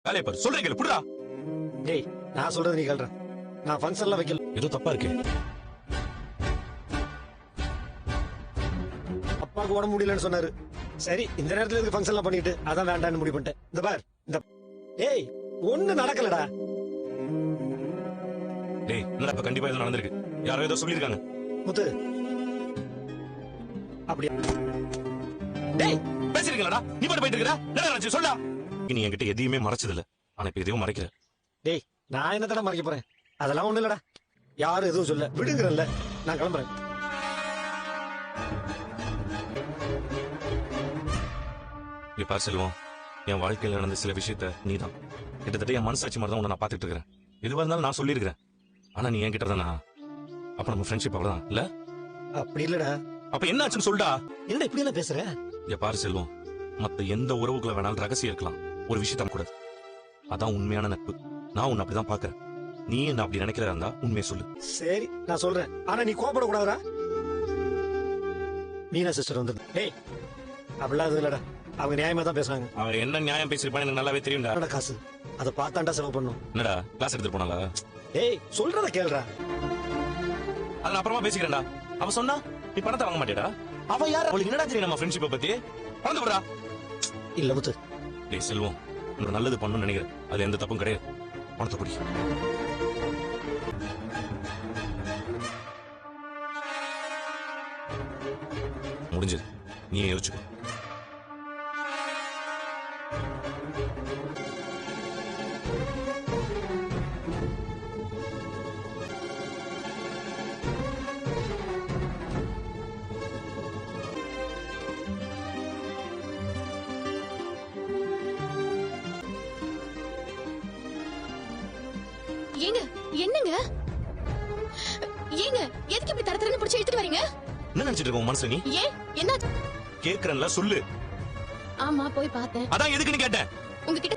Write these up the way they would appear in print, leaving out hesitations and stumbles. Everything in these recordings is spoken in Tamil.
வேலையை பாரு. சொல்றேன் கேளு, புடுடா. டேய், நான் சொல்றது நீ கேளுடா. நான் ஃபங்க்ஷன்லாம் வைக்கல. ஏதோ தப்பா இருக்கு. அப்பாவுக்கு உடம்பு முடியலன்னு சொன்னாரு. சரி, இந்த நேரத்துல இருக்கு ஃபங்க்ஷன்லாம் பண்ணிட்டு அதான் வேண்டாம்னு முடிவு பண்ணிட்டேன். இந்த பார், இந்த டேய் ஒண்ணு நடக்கலடா. டேய், என்னடா இப்ப கண்டிப்பா ஏதோ நடந்திருக்கு. யாரோ ஏதோ சொல்லிருக்காங்க. முத்து அப்படியே டேய் பேசிருக்கீங்களா? நீ மட்டும் போயிட்டு இருக்கடா. என்ன நடந்துச்சு சொல்டா. நீ என்கிட்ட எதையுமே மறைச்சது இல்ல. ஆனா இப்ப எதையும் மறைக்கிற. டேய், நான் என்னத்தடா மறைக்க போறேன்? அதெல்லாம் ஒண்ணு இல்லடா. யாரும் எதுவும் சொல்ல விடுங்கறல்ல. நான் கிளம்புறேன். பார் செல்வம், என் வாழ்க்கையில நடந்த சில விஷயத்த நீதான் கிட்டத்தட்ட என் மனசாட்சி மாதிரி தான் உன்னை நான் பாத்துட்டு இருக்கிறேன். எதுவா இருந்தாலும் நான் சொல்லியிருக்கிறேன். ஆனா நீ என்கிட்ட தானா? அப்ப நம்ம ஃப்ரெண்ட்ஷிப் அவ்வளவுதான் இல்ல? அப்படி இல்லடா. அப்ப என்ன ஆச்சுன்னு சொல்டா. என்ன இப்படி எல்லாம் பேசுற? பாரு செல்வம், மத்த எந்த உறவுக்குள்ள வேணாலும் ரகசியம் இருக்கலாம், ஒரு விஷயத்த கூடாது. அதான் உண்மையான நட்பு. நான் உன்னை அப்படிதான் பாக்குறேன். நீ என்ன அப்படி நினைக்கிறதா இருந்தா உண்மையை சொல்லு. சரி, நான் சொல்றேன். ஆனா நீ கோபப்படக்கூடாதுடா. மீனா சிஸ்டர் வந்து டேய் அப்படிலாம் எதுவும் இல்லடா. அவங்க நியாயமா தான் பேசுறாங்க. அவர் என்ன நியாயம் பேசிருப்பான்னு எனக்கு நல்லாவே தெரியும்டா. காசு அதை பார்த்தாண்டா செலவு பண்ணும். என்னடா கிளாஸ் எடுத்துட்டு போனால? டேய் சொல்றத கேளுடா. அத நான் அப்புறமா பேசிக்கிறேன்டா. அவ சொன்னா நீ பணத்தை வாங்க மாட்டேடா. அவ யார்? அவளுக்கு என்னடா தெரியும் நம்ம ஃப்ரெண்ட்ஷிப்பை பத்தி? பணத்தை போடா. இல்ல முத்து. டேய் செல்வம், உனக்கு நல்லது பண்ணணும்னு நினைக்கிறேன். அதுல எந்த தப்பும் கிடையாது. பணத்தை குடி. முடிஞ்சது. நீயே யோசிச்சுக்கோ. ஏங்க என்னங்க ஏங்க எதுக்கு இப்படி தரதரன்னு புடிச்சு இழுத்துட்டு வரீங்க? என்ன நினைச்சிட்டு இருக்க உன் மனசுல நீ? ஏன் என்ன கேக்குறேன்ல சொல்லு. ஆமா போய் பார்த்தேன். அதான் எதுக்குன்னு கேட்டேன். உங்ககிட்ட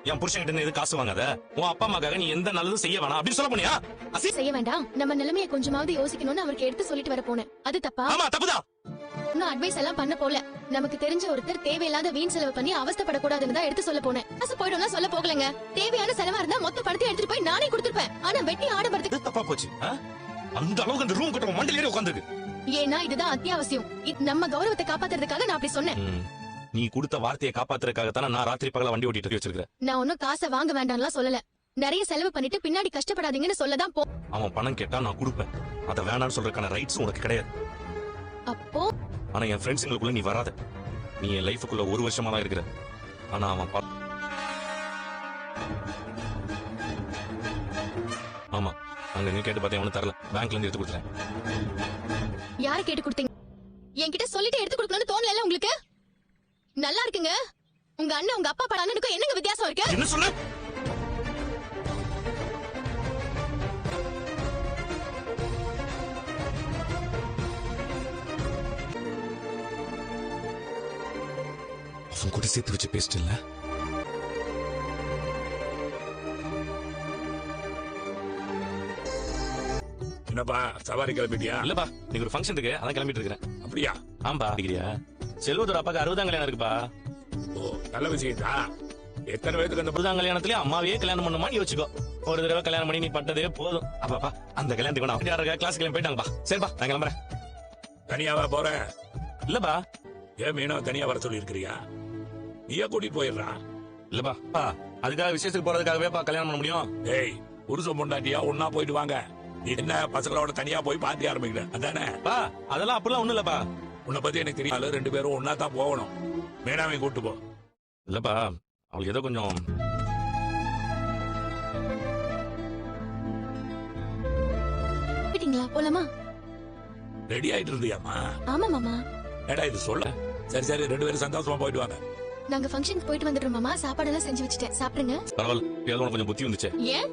என் புருஷன் கிட்ட எது காசு வாங்காத, உன் அப்பா அம்மாக்காக நீ எந்த நல்லதும் செய்ய வேணாம் அப்படின்னு சொல்ல போனியா? செய்ய வேண்டாம், நம்ம நிலைமையை கொஞ்சமாவது யோசிக்கணும்னு அவருக்கு எடுத்து சொல்லிட்டு வர போனேன். அது தப்பா? ஆமா தப்புதான். இன்னும் அட்வைஸ் எல்லாம் பண்ண போல. நமக்கு தெரிஞ்ச ஒருத்தர் தேவையில்லாத வீண் செலவு பண்ணி அவஸ்தைப்படக்கூடாதுன்னு தான் எடுத்து சொல்ல போனேன். காசு போயிடும்னா சொல்ல போகலங்க. தேவையான செலவா இருந்தா மொத்த பணத்தை எடுத்துட்டு போய் நானே கொடுத்துருப்பேன். ஆனா வெட்டி ஆடப்படுறதுக்கு தப்பா போச்சு. அந்த அளவுக்கு அந்த ரூம் கிட்ட மண்டல ஏறி உட்கார்ந்திருக்கு. ஏன்னா இதுதான் அத்தியாவசியம். நம்ம கௌரவத்தை காப்பாத்துறதுக்காக நான் அப்படி சொன்னேன். நீ கொடுத்த வார்த்தையை காப்பாத்துறதுக்காக தானே நான் ராத்திரி பகல வண்டி ஓட்டிட்டு வச்சிருக்கேன். நான் ஒன்னும் காசை வாங்க வேண்டாம்லாம் சொல்லல. நிறைய செலவு பண்ணிட்டு பின்னாடி கஷ்டப்படாதீங்கன்னு சொல்லதான் போ. அவன் பணம் கேட்டா நான் கொடுப்பேன். அத வேணாம்னு சொல்றதுக்கான ரைட்ஸ் உனக்கு கிடையாது. அப்போ ஆனா என் ஃப்ரெண்ட்ஸுங்களுக்குள்ள நீ வராத. நீ என் லைஃபுக்குள்ள ஒரு வருஷமா தான் இருக்கிற. ஆனா அவன் ஆமா அங்க நீ கேட்டு பார்த்தேன், அவனு தரல. பேங்க்ல இருந்து எடுத்து கொடுத்துறேன். யாரை கேட்டு கொடுத்தீங்க? என்கிட்ட சொல்லிட்டு எடுத்து கொடுக்கணும்னு தோணல உங்களுக்கு? நல்லா இருக்குங்க. உங்க அண்ணன் உங்க அப்பா அண்ணனுக்கும் என்னங்க வித்தியாசம் இருக்கு? என்ன சொல்ல? அவன் கூட சேர்த்து வச்சு பேசிட்டு இல்ல. என்னப்பா சவாரி கிளம்பிட்டியா? இல்லப்பா, நீங்க ஒரு ஃபங்க்ஷன் இருக்கு, அதான் கிளம்பிட்டு இருக்கேன். அப்படியா? ஆம்பா டிகிரியா? செல்வத்தோட அப்பாக்கு 60ஆம் கல்யாணம் இருக்குப்பா. ஓ நல்ல விஷயத்தா. எத்தனை வயதுக்கு அந்த 60ஆம் கல்யாணத்திலே அம்மாவே கல்யாணம் பண்ணுமான்னு யோசிச்சுக்கோ. ஒரு தடவை கல்யாணம் பண்ணி நீ பட்டதே போதும். அப்பாப்பா அந்த கல்யாணத்துக்கு நான் யாருக்கா கிளாஸ் கிளம்பி போயிட்டாங்கப்பா. சரிப்பா நான் கிளம்புறேன். தனியாவா போற? இல்லப்பா. ஏன் மீனோ தனியா வர சொல்லி இருக்கிறியா? நீயே கூட்டிட்டு போயிடுறா. இல்லப்பா, அதுக்காக விசேஷத்துக்கு போறதுக்காகவே கல்யாணம் பண்ண முடியும்? ஏய் புருஷன் பொண்டாட்டியா ஒன்னா போயிட்டு வாங்க. நீ என்ன பசங்களோட தனியா போய் பார்ட்டி ஆரம்பிக்கிற அதானே? அதெல்லாம் அப்படிலாம் ஒண்ணும் இல்லப்பா. உன்னை பத்தி எனக்கு தெரியாது. 2 பேரும் ஒன்னா தான் போகணும். மீனாவை கூட்டு போ. இல்லப்பா, அவளுக்கு ஏதோ கொஞ்சம் போலாமா? ரெடி ஆயிட்டு இருந்தியாமா? ஆமா மாமா. ஏடா இது சொல்ல. சரி சரி 2 பேரும் சந்தோஷமா போயிட்டு வாங்க. நாங்க ஃபங்க்ஷனுக்கு போயிட்டு வந்துடுறோம் மாமா. சாப்பாடெல்லாம் செஞ்சு வச்சுட்டேன், சாப்பிடுங்க. பரவாயில்ல, ஏதோ கொஞ்சம் புத்தி வந்துச்சு. ஏன்?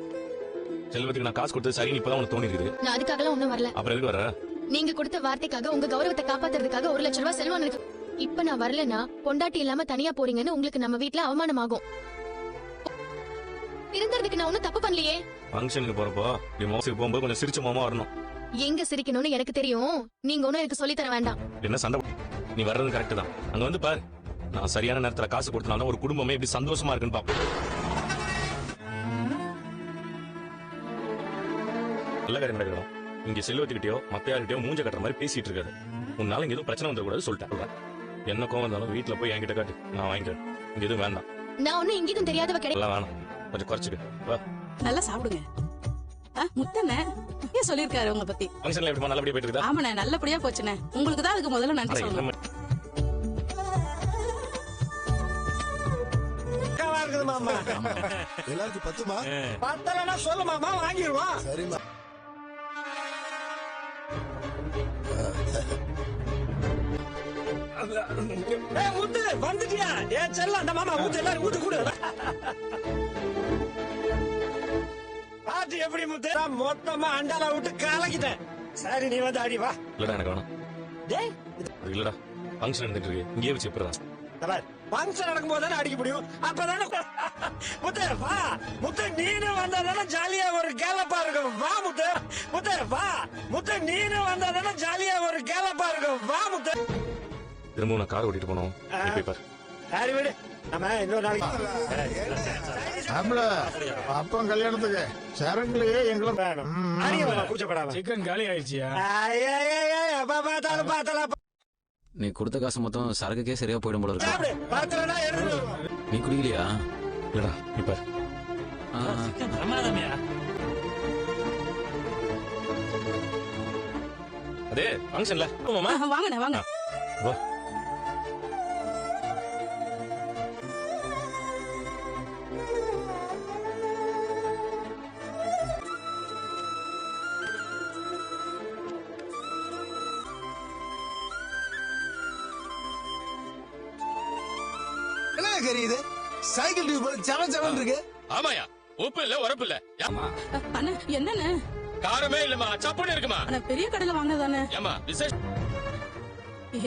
செல்வத்துக்கு நான் காசு கொடுத்து சரி இப்பதான் உனக்கு தோணி இருக்குது. நான் அதுக்காகலாம் ஒண்ணும் வரல. அப்புறம் எதுக்கு வர? நீங்க கொடுத்த வார்த்தைக்காக உங்க கௌரவத்தை காப்பாத்துறதுக்காக 1 லட்சம் ரூபாய் செலவான இருக்கு. இப்ப நான் வரலனா பொண்டாட்டி இல்லாம தனியா போறீங்கன்னு உங்களுக்கு நம்ம வீட்ல அவமானமாகும். திருந்தறதுக்கு நான் ஒண்ணும் தப்பு பண்ணலையே. ஃபங்க்ஷனுக்கு போறப்போ நீ மோசுக்கு போகும்போது கொஞ்சம் சிரிச்ச மாமா வரணும். எங்க சிரிக்கணும்னு எனக்கு தெரியும். நீங்க ஒண்ணும் எனக்கு சொல்லி தர வேண்டாம். என்ன சண்டை? நீ வர்றது கரெக்ட் தான். அங்க வந்து பாரு, நான் சரியான நேரத்துல காசு கொடுத்தனால ஒரு குடும்பமே எப்படி சந்தோஷமா இருக்குன்னு பாப்போம். நல்ல காரியம் நடக்கணும். இங்க செல்வத்துக்கிட்டயோ மத்த யார்கிட்டயோ மூஞ்ச கட்டுற மாதிரி பேசிட்டு இருக்காது. உன்னால இங்க எதுவும் பிரச்சனை வந்துடக்கூடாது சொல்லிட்டேன். என்ன கோவம் இருந்தாலும் வீட்டுல போய் என்கிட்ட காட்டு, நான் வாங்கிக்கிறேன். இங்க எதுவும் வேண்டாம். நான் ஒண்ணும் இங்கிதும் தெரியாதவ கிடையாது. எல்லாம் வேணாம், கொஞ்சம் குறைச்சிக்க. வா. நல்லா சாப்பிடுங்க. முத்தண்ணே ஏன் சொல்லிருக்காரு உங்க பத்தி? ஃபங்க்ஷன்ல எப்படிமா நல்லபடியா போயிட்டு இருக்கா? ஆமாண்ணே, நல்லபடியா போச்சுண்ணே. உங்களுக்கு தான் அதுக்கு முதல்ல நன்றி சொல்லணும். இருக்குது மாமா. எல்லாருக்கும் பத்துமா? பத்தலன்னா சொல்லு மாமா, வாங்கிடுவோம். சரிம்மா. முத்து வந்துட்டியா? ஏன் செல்லம் அந்த மாமா ஊத்து, எல்லாரும் ஊத்து கூட. பாட்டு எப்படி முத்து? நான் மொத்தமா அண்டால விட்டு கலக்கிட்டேன். சரி நீ வந்து அடி வா. இல்லடா எனக்கு வேணாம். டேய் அது இல்லடா, ஃபங்க்ஷன் நடந்துட்டு இருக்கு, இங்கேயே வச்சு எப்படிடா? ஃபங்க்ஷன் நடக்கும் போது தானே அடிக்க முடியும். அப்பதானே முத்து வா. முத்து நீனு வந்தாதானே ஜாலியா ஒரு கேலப்பா இருக்கும். வா முத்து. முத்து வா. முத்து நீனு வந்தாதானே ஜாலியா ஒரு கேலப்பா இருக்கும். வா முத்து. திரும்பவும் நான் கார் ஓட்டிட்டு போனோம். நீ போய் பாரு. சரி விடு, நம்ம இன்னொரு நாளைக்கு. அப்பம் கல்யாணத்துக்கு சரங்குலயே எங்களும் வேணும். அடிய வேணாம், கூச்சப்படாம. சிக்கன் காலி ஆயிடுச்சியா? பார்த்தாலும் நீ கொடுத்த காசு மொத்தம் சரக்குக்கே சரியா போயிடும் போல இருக்கு. சாப்பிடு. பார்த்தாலும்னா எடுத்துட்டு வா. நீ குடிக்கலையா? இல்லடா நீ பாரு. அதே ஃபங்க்ஷன்ல வாங்கண்ணே வாங்க. வா. என்ன கரியுது? சைக்கிள் டியூப் போல செவன் செவன் இருக்கு. ஆமாயா, உப்பு இல்ல உரப்பு இல்ல. அண்ணே என்னண்ணே? காரமே இல்லமா, சப்புன்னு இருக்குமா. அண்ணா பெரிய கடையில வாங்கினதானே? ஏமா விசேஷ்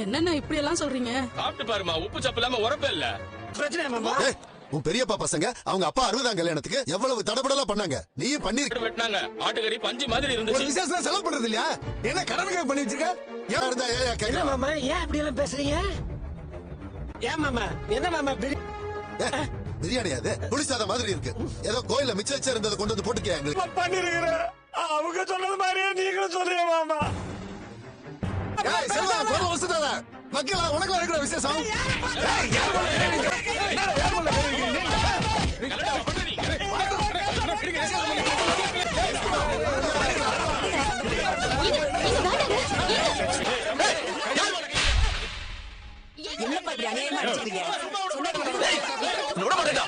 என்னண்ணா இப்படி எல்லாம் சொல்றீங்க? சாப்பிட்டு பாருமா, உப்பு சப்பு இல்லாம உரப்பு இல்ல. பிரச்சனை மாமா. ஏய், உன் பெரியப்பா பசங்க அவங்க அப்பா 60ஆம் கல்யாணத்துக்கு எவ்வளவு தடபடலா பண்ணாங்க. நீயும் பண்ணிருக்க. வெட்டினாங்க, ஆட்டுக்கறி பஞ்சு மாதிரி ஒரு இருந்துச்சு. விசேஷம் செலவு பண்றது இல்லையா? என்ன கடனுக்கு பண்ணி வச்சிருக்க? ஏன் இருந்தா ஏன் என்ன கேட்கலாம்? மாமா, ஏன் அப்படி எல்லாம் பேசுறீங்க? ஏன் மாமா, என்ன மாமா பிரியாணி அது புளிசாத மாதிரி இருக்கு. ஏதோ கோயில மிச்சம் வச்சு இருந்ததை கொண்டு வந்து போட்டுக்க எங்களுக்கு. பண்ணிருக்கிறேன். அவங்க சொன்னது மாதிரியே நீங்களும் சொல்றீங்க மாமா. ஏய், செல்வா, பொருள் வசதாத. மக்களா, உனக்கு இருக்கிற விசேஷம். என்னப்பா இப்படி அநியாயமா அடிச்சிருக்கீங்க? விட மாட்டேடா.